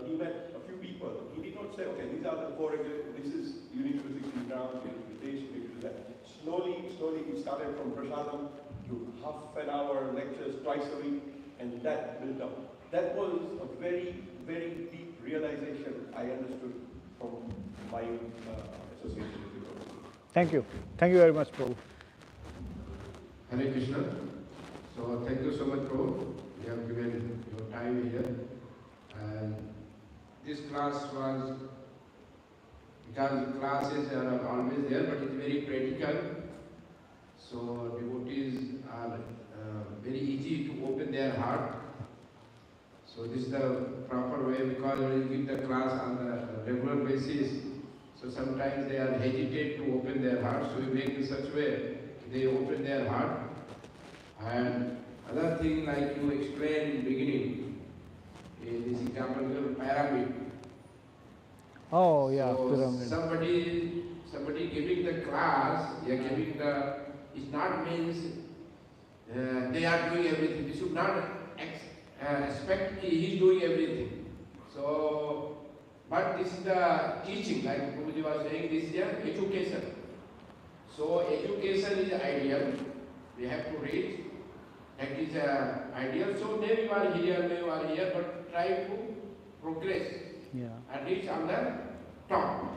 he met a few people. He did not say, okay, these are the four, this is, you need to do 16 rounds, you need to do this, you need to do that. Slowly, he started from prasadam to half an hour lectures twice a week, and that built up. That was a very, very deep realization I understood from my association with the Prabhu. Thank you. Thank you very much, Prabhu. Hare Krishna. So thank you so much, Prabhu. You have given your time here. And this class was, because classes are always there, but it's very practical. So devotees are very easy to open their heart. So this is the proper way, because when you give the class on the regular basis, so sometimes they are hesitate to open their heart. So we make in such way they open their heart. And other thing, like you explained in the beginning, this example of pyramid. Oh yeah, so pyramid. Somebody giving the class, they are giving the, it not means they are doing everything. We should not expect he is doing everything. So, but this is the teaching, like Prabhuji was saying, this is education. So education is ideal. We have to read. That is ideal. So maybe you are here, but try to progress and reach on the top.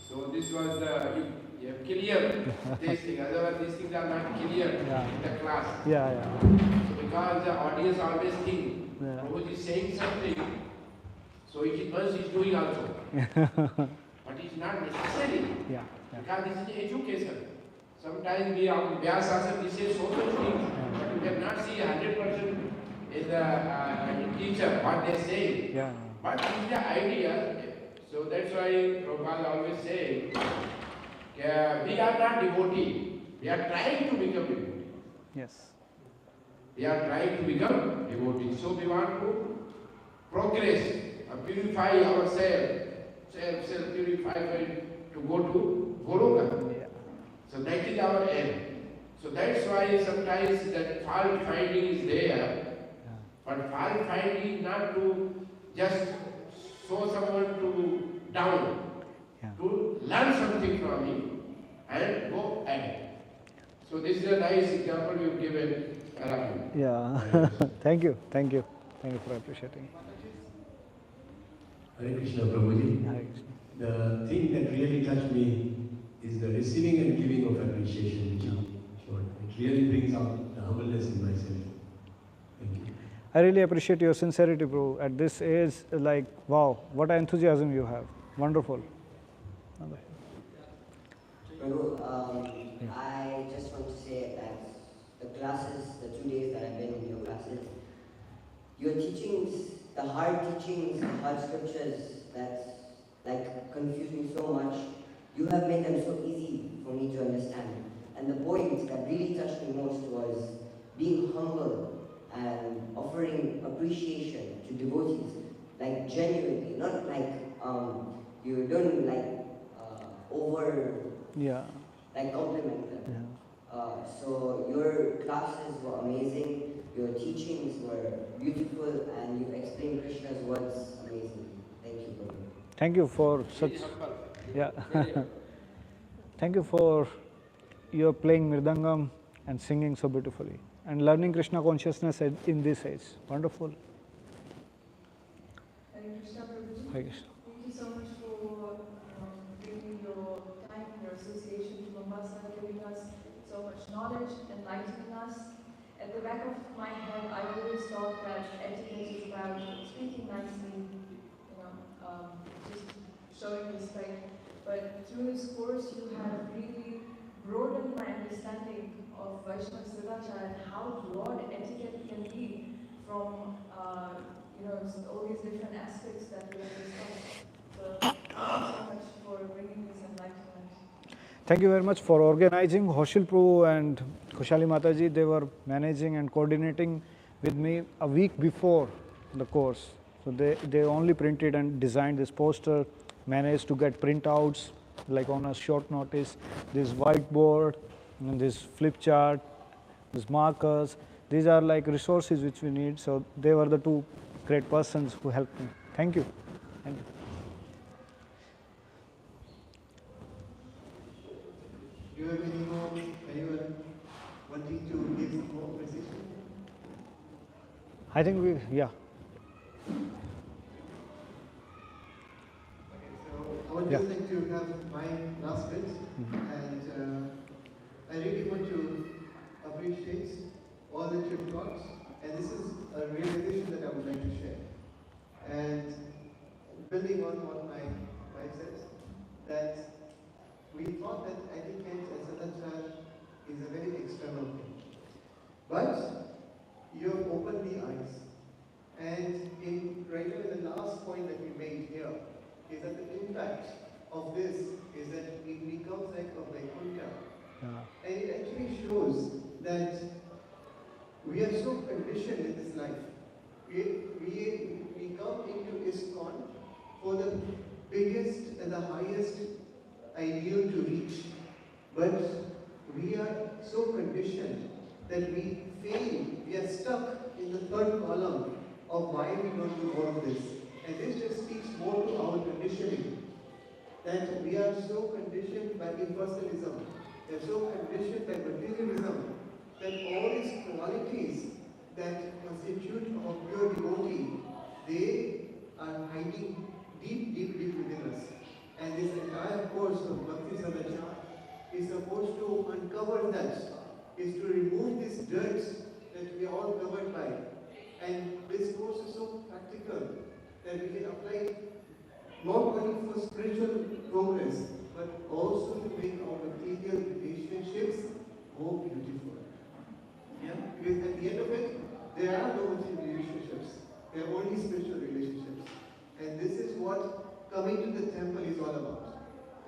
So this was the, you have clear this thing. Otherwise these things are not clear in the class. So because the audience always think, Prabhuji is saying something, so it must is doing also. But it's not necessary. Because this is education. Sometimes we on Vyasasana, we say so much things, but you cannot see 100% in the teacher what they say. But this is the idea. So that's why Prabhupada always say, we are not devotee. We are trying to become devotee. Yes. We are trying to become devotee. So we want to progress, purify ourselves, self-purify to go to Goloka. So that is our aim. So that's why sometimes that fault finding is there. But fault finding is not to just show someone to down, to learn something from him and go ahead. So this is a nice example you've given. Yeah. Thank you. Thank you for appreciating. Hare Krishna, Prabhuji. Hare Krishna. The thing that really touched me is the receiving and giving of appreciation, which you showed. It really brings out the humbleness in myself. Thank you. I really appreciate your sincerity, bro. At this age, like, wow, what enthusiasm you have. Wonderful. Prabhu, I just want to say that the classes, the 2 days that I've been in your classes, your teachings, the hard teachings, the hard scriptures that like confuse me so much, you have made them so easy for me to understand. And the point that really touched me most was being humble and offering appreciation to devotees, like genuinely, not like you don't like over like compliment them. So your classes were amazing, your teachings were beautiful, and you explained Krishna's words amazingly. Thank you, Prabhu. Thank you for such, thank you for your playing Mirdangam and singing so beautifully and learning Krishna consciousness in this age. Wonderful. Hare Krishna, Prabhuji. Hare Krishna. Thank you so much for bringing your time, your association to Mombasa, giving us so much knowledge, enlightening us. At the back of my head, I always thought that etiquette is about speaking nicely, just showing respect. But through this course, you have really broadened my understanding of Vaisnava Sadacara and how broad etiquette can be from all these different aspects that we have discussed. So thank you so much for bringing this enlightenment. Thank you very much for organizing. Hoshil Prabhu and Khushali Mataji, they were managing and coordinating with me a week before the course. So they only printed and designed this poster, managed to get printouts like on a short notice, this whiteboard, and this flip chart, these markers. These are like resources which we need. So they were the two great persons who helped me. Thank you. Thank you. Do you have any more, anyone wanting to give some more precision? I think Okay, so I would just like to have my last bit, and I really want to appreciate all that you've taught, and this is a realization that I would like to share. And building on what my wife says, that we thought that etiquette and Sadacara is a very external thing. But you have opened the eyes. And right now in the last point that we made here, is that the impact of this is that it becomes like a Vaikuntha. And it actually shows that we are so conditioned in this life. We come into Iskcon for the biggest and the highest ideal to reach. But we are so conditioned that we fail, we are stuck in the third column of why we don't do all of this. And this just speaks more to our conditioning. That we are so conditioned by impersonalism, we are so conditioned by materialism, that all these qualities that constitute a pure devotee, they are hiding deep, deep, deep within us. And this entire course of Bhakti Sadacara is supposed to uncover that, is to remove this dirt that we are all covered by. And this course is so practical that we can apply not only for spiritual progress, but also to make our material relationships more beautiful. Yeah? Because at the end of it, there are no material relationships. There are only spiritual relationships. And this is what coming to the temple is all about.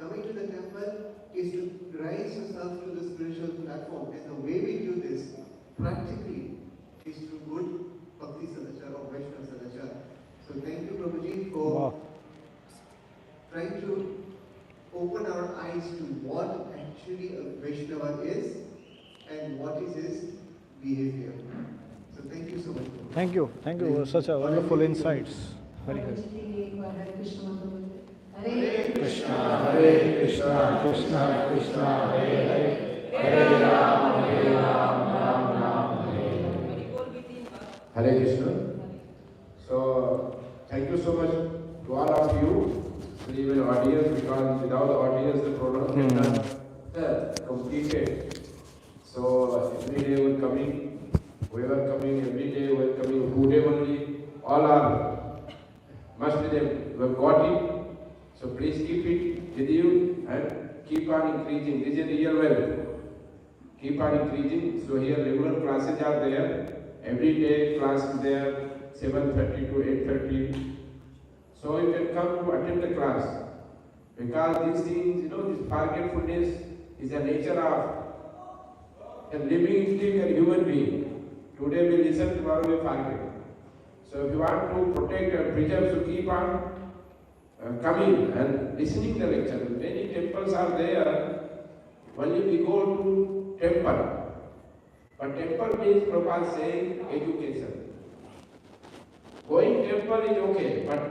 Coming to the temple is to rise yourself to the spiritual platform. And the way we do this, practically, is through good Bhakti Sadacara or Vaisnava Sadacara. So thank you, Prabhuji, for trying to open our eyes to what actually a Vaishnava is and what is his behavior. So thank you so much. Thank you. Thank you for such a wonderful insights. Very good. Hare Krishna, Hare Krishna, Krishna Krishna, Hare Hare, Hare Ram, Ram Ram, Hare Hare. Hare Krishna. Thank you so much to all of you, and even audience, because without the audience, the program cannot completed. So every day we're coming, whoever coming, every day we're coming, whoever only, all are, must be them, we have got it. So please keep it with you and keep on increasing. This is real wealth. Keep on increasing. So here regular classes are there. Every day class is there, 7:30 to 8:30. So you can come to attend the class. Because these things, this forgetfulness is the nature of a living thing and human being. Today we listen, tomorrow we forget. So if you want to protect and preserve, so keep on coming and listening the lecture. Many temples are there. Only we go to temple. But temple means Prabhupada saying education. Going temple is okay, but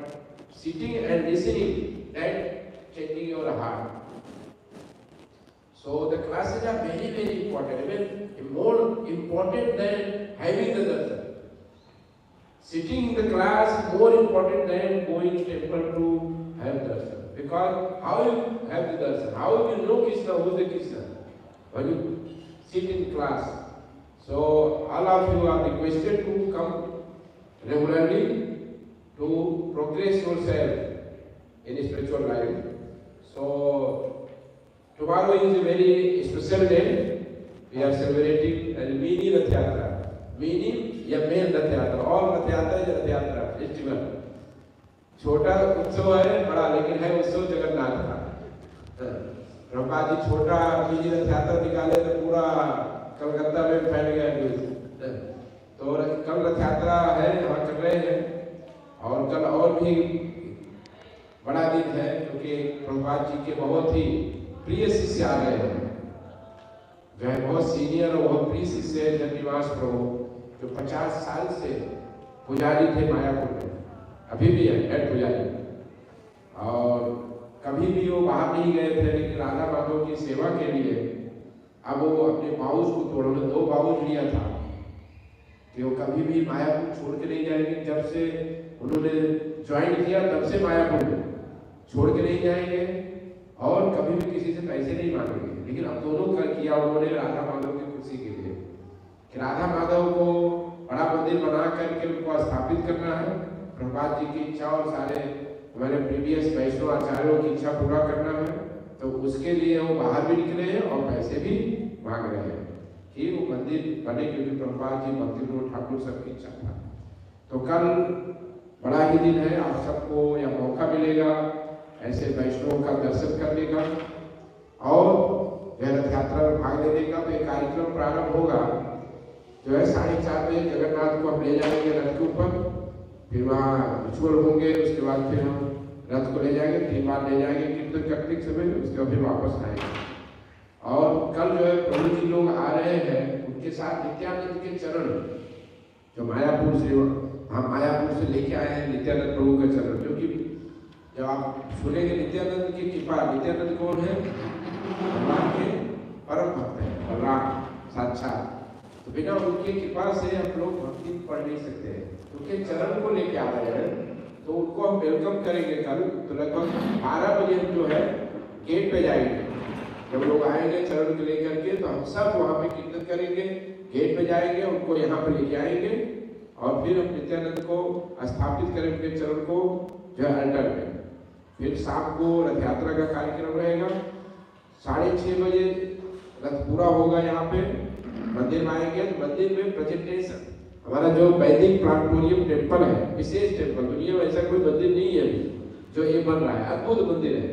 sitting and listening, that changing your heart. So the classes are very, very important. Even more important than having the darshan. Sitting in the class more important than going to temple to have darshan. Because how you have the darshan? How you know Krishna, who is the Krishna? When you sit in class. So all of you are requested to come regularly to progress yourself in spiritual life. So tomorrow is a very special day. We are celebrating a mini Rath Yatra. Mini या main रथ यात्रा और रथ यात्रा या रथ यात्रा festival छोटा उत्सव है बड़ा लेकिन है उत्सव जगन्नाथ का प्रभुपाद जी छोटा मिनी रथ यात्रा निकाले तो पूरा कलकत्ता में फैल गया न्यूज तो कल रथ यात्रा है यहाँ कर रहे हैं और कल और भी बड़ा दिन है क्योंकि प्रभुपाद जी के बहुत ही प्रिय शिष्य आ रहे हैं जो है बहुत सीनियर और बहुत प्रिय शिष्य है धन्यवाद प्रभु जो 50 साल से पुजारी थे मायापुर में, अभी भी है हेड पुजारी, और कभी भी वो बाहर नहीं गए थे, लेकिन राधा माधव की सेवा के लिए अब वो अपने बाउस को तोड़, 2 बाउस लिया था कि वो कभी भी मायापुर छोड़ के नहीं जाएंगे। जब से उन्होंने ज्वाइन किया तब से मायापुर में छोड़ के नहीं जाएंगे और कभी भी किसी से पैसे नहीं मांगेंगे। लेकिन अब दोनों का किया उन्होंने राधा माधव की खुशी के लिए कि राधा माधव को बड़ा मंदिर बना करके उनको स्थापित करना है। प्रभुपाद जी की इच्छा और सारे हमारे प्रीवियस वैष्णव आचार्यों की इच्छा पूरा करना है, तो उसके लिए वो बाहर भी निकले हैं और पैसे भी मांग रहे हैं कि वो मंदिर बने, क्योंकि प्रभुपाद जी भक्ति विनोद ठाकुर सबकी इच्छा था। तो कल बड़ा ही दिन है, आप सबको यह मौका मिलेगा ऐसे वैष्णव का दर्शन करने का और रथ यात्रा में भाग लेने का। तो एक कार्यक्रम प्रारंभ होगा जो है 4:30 बजे जगन्नाथ को हम ले जाएंगे रथ के ऊपर, फिर वहाँ रिचुअल होंगे, उसके बाद फिर हम रथ को ले जाएंगे, 3 बार ले जाएंगे कीर्तन करने के समय, उसके बाद फिर वापस आएंगे। और कल जो है प्रभु जी लोग आ रहे हैं, उनके साथ नित्यानंद के चरण जो मायापुर से हम मायापुर से लेके आए हैं, नित्यानंद प्रभु के चरण, क्योंकि जब आप सुनेंगे नित्यानंद की कृपा, नित्यानंद कौन है? भगवान के परम भक्त है, भगवान साक्षात। तो बिना उनकी कृपा से हम लोग भक्ति पढ़ नहीं सकते हैं, उनके चरण को लेके आ रहे हैं, तो उनको हम वेलकम करेंगे कल। तो लगभग 12 बजे हम जो है गेट पे जाएंगे, जब लोग आएंगे चरण को लेकर के तो हम सब वहाँ पे कीर्तन करेंगे, गेट पे जाएंगे, उनको यहाँ पे लेके आएंगे और फिर हम नित्यानंद को स्थापित करेंगे उनके चरण को जो है अल्टर में। फिर शाम को रथ यात्रा का कार्यक्रम रहेगा, 6:30 बजे रथ पूरा होगा। यहाँ पे मंदिर में आएंगे तो मंदिर में प्रेजेंटेशन, हमारा जो वैदिक प्लानेटोरियम टेम्पल है, विशेष टेम्पल, दुनिया में ऐसा कोई मंदिर नहीं है जो ये बन रहा है, अद्भुत मंदिर है।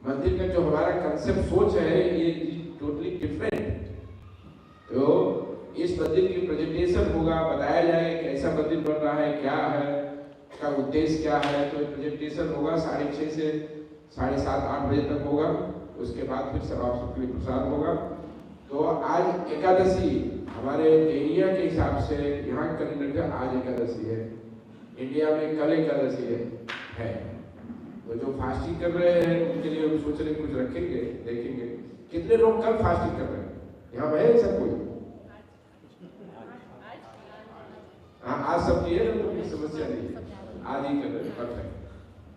मंदिर का जो हमारा कंसेप्ट सोच है ये टोटली डिफरेंट। तो इस मंदिर की प्रेजेंटेशन होगा, बताया जाएगा कैसा मंदिर बन रहा है, क्या है, इसका उद्देश्य क्या है। तो प्रेजेंटेशन होगा 6:30 से 7:30-8 बजे तक होगा, उसके बाद फिर समाप्ति के लिए प्रसाद होगा। तो आज एकादशी हमारे इंडिया के हिसाब से, यहाँ कैलेंडर का आज एकादशी है, इंडिया में कल एकादशी है। तो जो फास्टिंग कर रहे हैं उनके लिए हम सोच रहे कुछ रखेंगे, देखेंगे कितने लोग कल फास्टिंग कर रहे हैं। यहाँ है सब कोई? हाँ आज सब की है ना, तो कोई समस्या नहीं है। आदि कर सकते,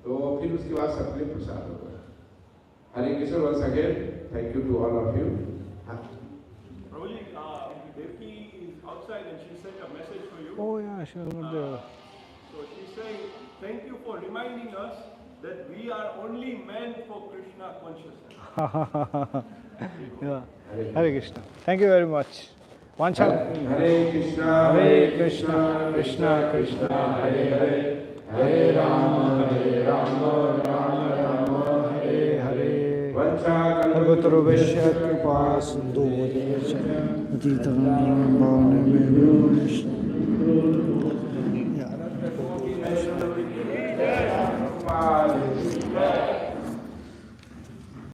तो फिर उसके बाद सबके प्रसाद होगा। हरे Krishna once again, thank you to all of you. Prabhuji, Devki is outside and she sent a message for you. Oh yeah, sure. So she's saying, thank you for reminding us that we are only meant for Krishna consciousness. Yeah. Hare Krishna. Thank you very much. Vancha. Hare Krishna, Krishna Krishna, Hare Hare, Hare Rama, Rama Rama, Hare Hare. Kalpataru Vaishya Kripa Sindhu Jitam Bhavane Vishnu.